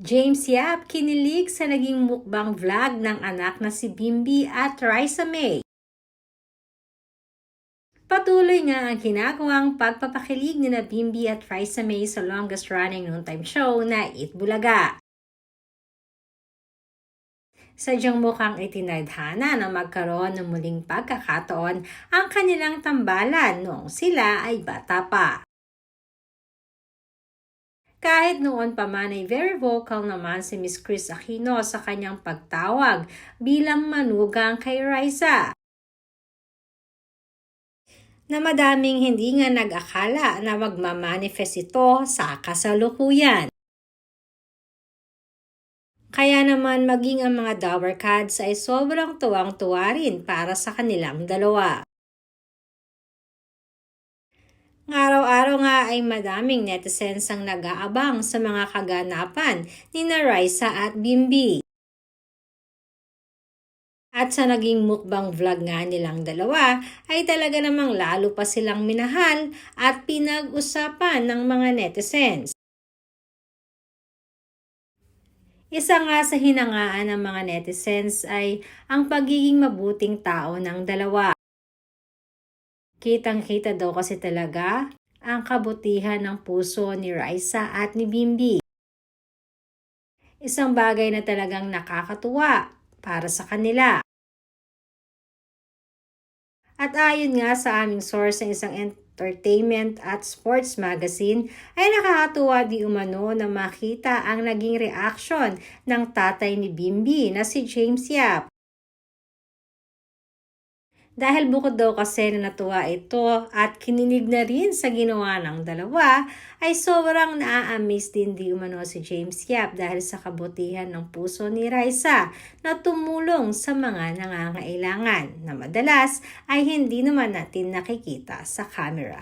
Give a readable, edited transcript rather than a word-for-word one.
James Yap kinilig sa naging mukbang vlog ng anak na si Bimby at Raisa May. Patuloy nga ang ginagawang pagpapakilig ni na Bimby at Raisa May sa longest running noontime show na Eat Bulaga. Sadyang mukhang itinadhana na magkaroon ng muling pagkakataon ang kanilang tambalan noong sila ay bata pa. Kahit noon pa man ay very vocal naman si Miss Kris Aquino sa kanyang pagtawag bilang manugang kay Raisa. Na madaming hindi nga nag-akala na magmamanifest ito sa kasalukuyan. Kaya naman maging ang mga Dower Cats ay sobrang tuwang-tuwa rin para sa kanilang dalawa. Araw-araw nga ay madaming netizens ang nag-aabang sa mga kaganapan ni na Raisa at Bimby. At sa naging mukbang vlog nga nilang dalawa ay talaga namang lalo pa silang minahal at pinag-usapan ng mga netizens. Isa nga sa hinangaan ng mga netizens ay ang pagiging mabuting tao ng dalawa. Kitang-kita daw kasi talaga ang kabutihan ng puso ni Raisa at ni Bimby. Isang bagay na talagang nakakatuwa para sa kanila. At ayon nga sa aming source ng isang entertainment at sports magazine, ay nakakatuwa di umano na makita ang naging reaksyon ng tatay ni Bimby na si James Yap. Dahil bukod daw kasi na natuwa ito at kininig na rin sa ginawa ng dalawa, ay sobrang naa-amaze din di umano si James Yap dahil sa kabutihan ng puso ni Raisa na tumulong sa mga nangangailangan na madalas ay hindi naman natin nakikita sa camera.